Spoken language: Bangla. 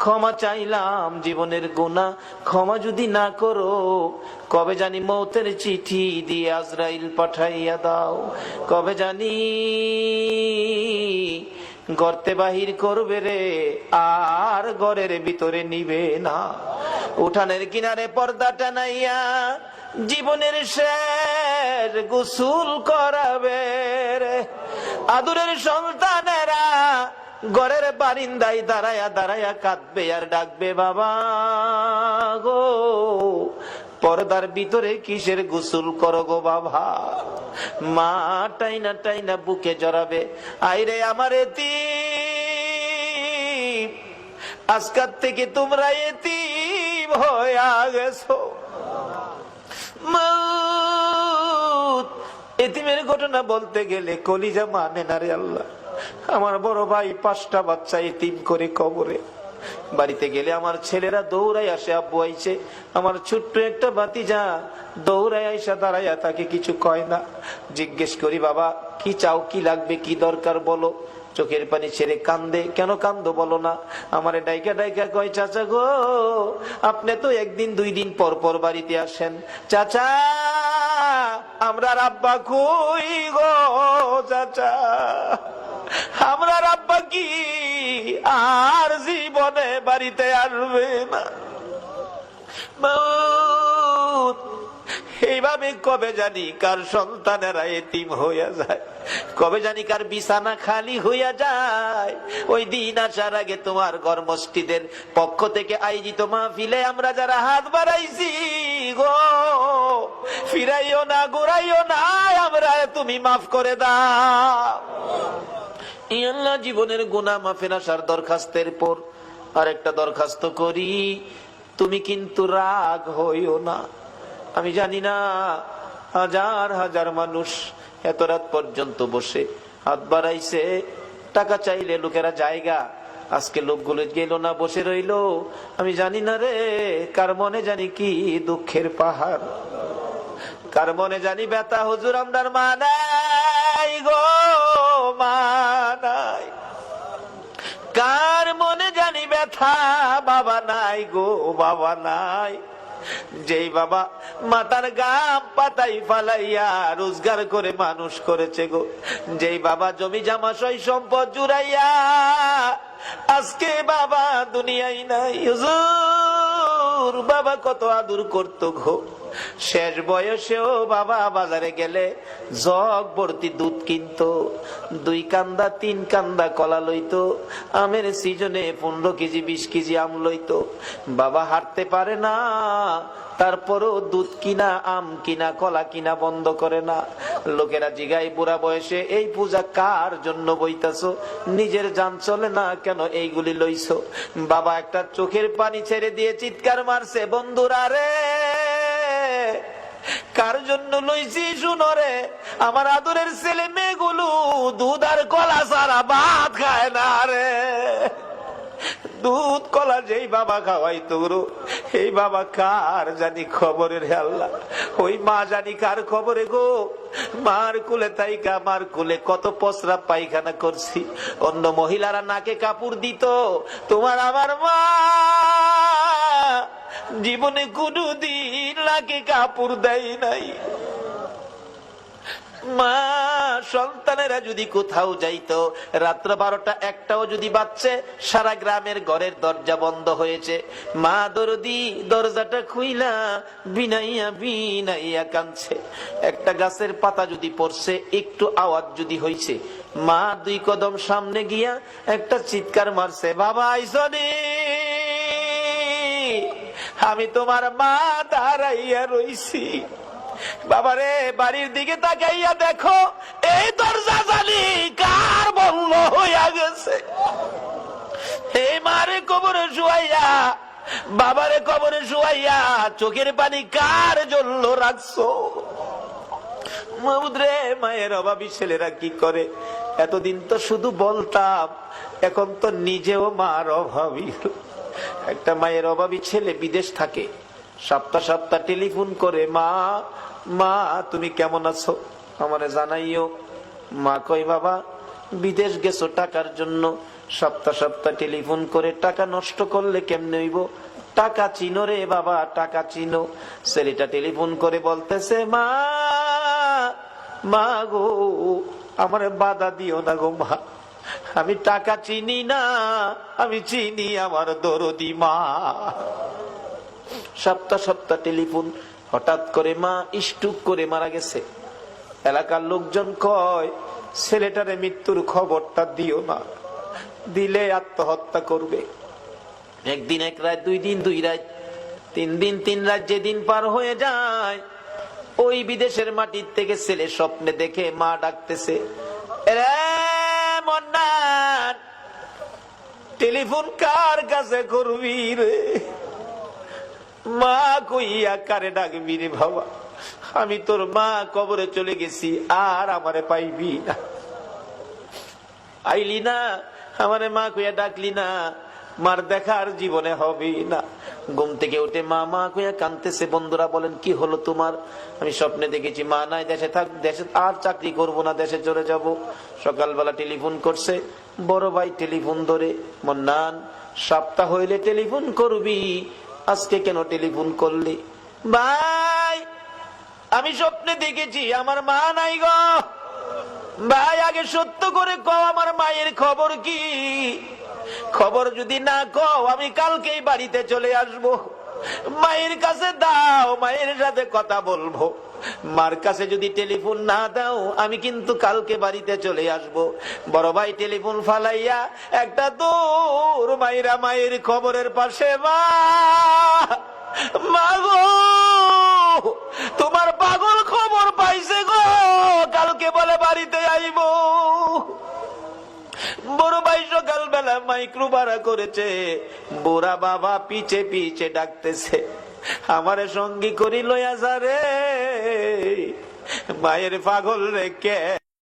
ক্ষমা চাইলাম জীবনের গুনাহ ক্ষমা যদি না করো, কবে জানি মৌতের চিঠি দিয়ে আজরাইল পাঠাইয়া দাও, কবে জানি গর্তে বাহির করবে রে, আর ঘরের ভিতরে নিবে না। উঠানের কিনারে পর্দা টানাইয়া জীবনের শেষ গোসল করাবে রে। আদুরের সন্তানেরা ঘরের বারিন্দায় দাঁড়ায়া দাঁড়ায়া কাঁদবে আর ডাকবে, বাবা গো পর্দার ভিতরে কিসের গোসল করো গো বাবা। মা টাইনা টাইনা বুকে জড়াবে, আইরে আমার এতিম, আজকাল থেকে তোমরা এতিম হয়ে গেছো। এতিমের ঘটনা বলতে গেলে কলিজা মানে না রে আল্লাহ। আমার বড় ভাই 5টা বাচ্চা এতিম করে কবরে। বাড়িতে গেলে আমার ছেলেরা দৌড়াই আসে, আব্বু আইছে। আমার ছোট্ট একটা ভাতিজা দৌড়াই আইসা দাঁড়াইয়া, তাকে কিছু কয় না। জিজ্ঞেস করি, বাবা কি চাও, কি লাগবে, কি দরকার বলো। চোখের পানি ছেড়ে কান্দে। কেন কান্দো বলো না। আমারে ডাইকা ডাইকা কয়, চাচা গো আপনি তো 1 দিন 2 দিন পর পর বাড়িতে আসেন। চাচা আমরা আব্বা কই গো, চাচা আমরা আব্বা কি আর জীবনে বাড়িতে আসবে না। এইভাবে কবে জানি কার সন্তানেরা এতিম হইয়া যায়, কবে জানি কার বিছানা খালি হইয়া যায়। ওই দিন আসার আগে তোমার ঘর মসজিদের পক্ষ থেকে আয়োজিত মাহফিলে আমরা যারা হাত বাড়াইছি গো, ফিরাইও না ঘুরাইও না, আমরা তুমি মাফ করে দাও। আল্লাহ জীবনের গুনাহ মাফের আসার দরখাস্তের পর আরেকটা দরখাস্ত করি, তুমি কিন্তু রাগ হইও না। আমি জানি না হাজার হাজার মানুষ এত রাত পর্যন্ত বসে হাত বাড়াইছে, টাকা চাইলে লোকেরা জায়গা, আজকে লোকগুলো গেল না, বসে রইলো। আমি জানি না রে কার মনে জানি কি দুঃখের পাহাড়, কার মনে জানি ব্যথা। হুজুর আমরার মা নাই গো, মা নাই। কার মনে জানি ব্যথা, বাবা নাই গো, বাবা নাই। যেই বাবা মাথার গাম পাতাই ফালাইয়া রোজগার করে মানুষ করেছে গো, যেই বাবা জমি জামা সই সম্পদ জুড়াইয়া আজকে বাবা দুনিয়ায় নাই। হুজুর বাবা কত আদর করতো গো, শেষ বয়সেও বাবা বাজারে গেলে জগ ভর্তি দুধ কিনতো, 2 কান্দা 3 কান্দা কলা লইতো, আমের সিজনে 15 কেজি 20 কেজি আম লইতো। বাবা হাঁটতে পারে না, তারপরও দুধ কিনা আম কিনা কলা কিনা বন্ধ করে না। লোকেরা জিগাই, বুড়া বয়সে এই পূজা কার জন্য বইতাছো, নিজের জান চলে না কেন এইগুলি লইছো। বাবা একটা চোখের পানি ছেড়ে দিয়ে চিৎকার মারছে, বন্ধুরা রে কার জন্য লইছি শুনো রে, আমার আদরের ছেলে মেয়েগুলো দুধ আর কলা ছাড়া ভাত খায় না রে। দুধ কলা যেই বাবা খাওয়াইতো এই বাবা কার জানি খবরে রে আল্লাহ। ওই মা জানি কার খবরে গো। মার কুলে তাইকা মার কুলে কত পসরা পায়খানা করছি, অন্য মহিলারা নাকে কাপড় দিত, তোমার আমার মা জীবনে কোনদিন নাকে কাপড় দেয় নাই। মা সন্তানেরা যদি কোথাও যাইতো, রাত্র 12টা 1টাও যদি বাজছে, সারা গ্রামের ঘরের দরজা বন্ধ হয়েছে, মা দরদি দরজাটা খুইলা বিনাইয়া বিনাইয়া কাঁদছে। একটা গাছের পাতা যদি পড়ছে, একটু আওয়াজ যদি হইছে, মা 2 কদম সামনে গিয়া একটা চিৎকার মারছে, বাবা আইসনি, আমি তোমার মা দাঁড়াইয়া রইছি। বাবারে বাড়ির দিকে তাকাইয়া দেখো, এই দরজা জানি কার বন্ধ হইয়া গেছে। এই মারে কবরে শুয়াইয়া, বাবারে কবরে শুয়াইয়া চোখের পানি কার জন্য রাখছো। মাউদ্রে মায়ের অভাবী ছেলেরা কি করে, এতদিন তো শুধু বলতাম, এখন তো নিজেও মার অভাবী। একটা মায়ের অভাবী ছেলে বিদেশ থাকে, সপ্তাহ সপ্তাহ টেলিফোন করে, মা মা তুমি কেমন আছো আমারে জানাইও। মা কই, বাবা বিদেশ গেছো টাকার জন্য, সপ্তাহ সপ্তাহ টেলিফোন করে টাকা নষ্ট করলে কেমনে হইব? টাকা চিনো রে বাবা, টাকা চিনো। ছেলেটা টেলিফোন করে বলতেছে, মা মা গো, আমারে বাধা দিও না গো মা, আমি টাকা চিনি না, আমি চিনি আমার দরদি মা। সপ্তাহ সপ্তাহ টেলিফোন, হঠাৎ করে মা স্ট্রোক করে মারা গেছে। এলাকার লোকজন কয়, ছেলেটারে মৃত্যুর খবরটা দিও না, দিলে আত্মহত্যা করবে। একদিন এক রাত, 2 দিন 2 রাত, 3 দিন 3 রাত, যেদিন পার হয়ে যায়, ওই বিদেশের মাটির থেকে ছেলে স্বপ্নে দেখে মা ডাকতেছে, রে মন্নান, টেলিফোন কার কাছে করবি রে? মা কইয়া কারে ডাকবি রে বাবা? আমি তোর মা, কবরে চলে গেছি, আর আমারে পাইবি না। আইলি না, আমারে মা কইয়া ডাকলি না, মার দেখার জীবনে হবে না। ঘুম থেকে উঠে মা মা কইয়া কাঁদতেছে। বন্ধুরা বলেন, কি হলো তোমার? আমি স্বপ্নে দেখেছি মা নাই, দেশে থাক, দেশে আর চাকরি করব না, দেশে চলে যাব। সকালবেলা টেলিফোন করছে, বড় ভাই টেলিফোন ধরে, মন্নান, সপ্তাহ হইলে টেলিফোন করবি, আজকে কেন টেলিফোন করলি? ভাই, আমি স্বপ্নে দেখেছি আমার মা নাই গো। ভাই, আগে সত্য করে কও, আমার মায়ের খবর কি? খবর যদি না কও, আমি কালকেই বাড়িতে চলে আসব। মায়ের কাছে দাও, মায়ের সাথে কথা বলবো। মার কাছে যদি টেলিফোন না দাও, আমি কিন্তু কালকে বাড়িতে চলে আসব। বড় ভাই টেলিফোন ফালাইয়া একটা দূর মায়েরা মায়ের খবরের পাশে, মা মা গো, তোমার পাগল খবর পাইছে গো, কালকে বলে বাড়িতে আইব। বড় ভাই সকালবেলা মাইক্রো ভাড়া করেছে, বুড়া বাবা পিছে পিছে ডাকতেছে, আমারে সঙ্গী করি লইয়া যা রে, মায়ের পাগল রে কে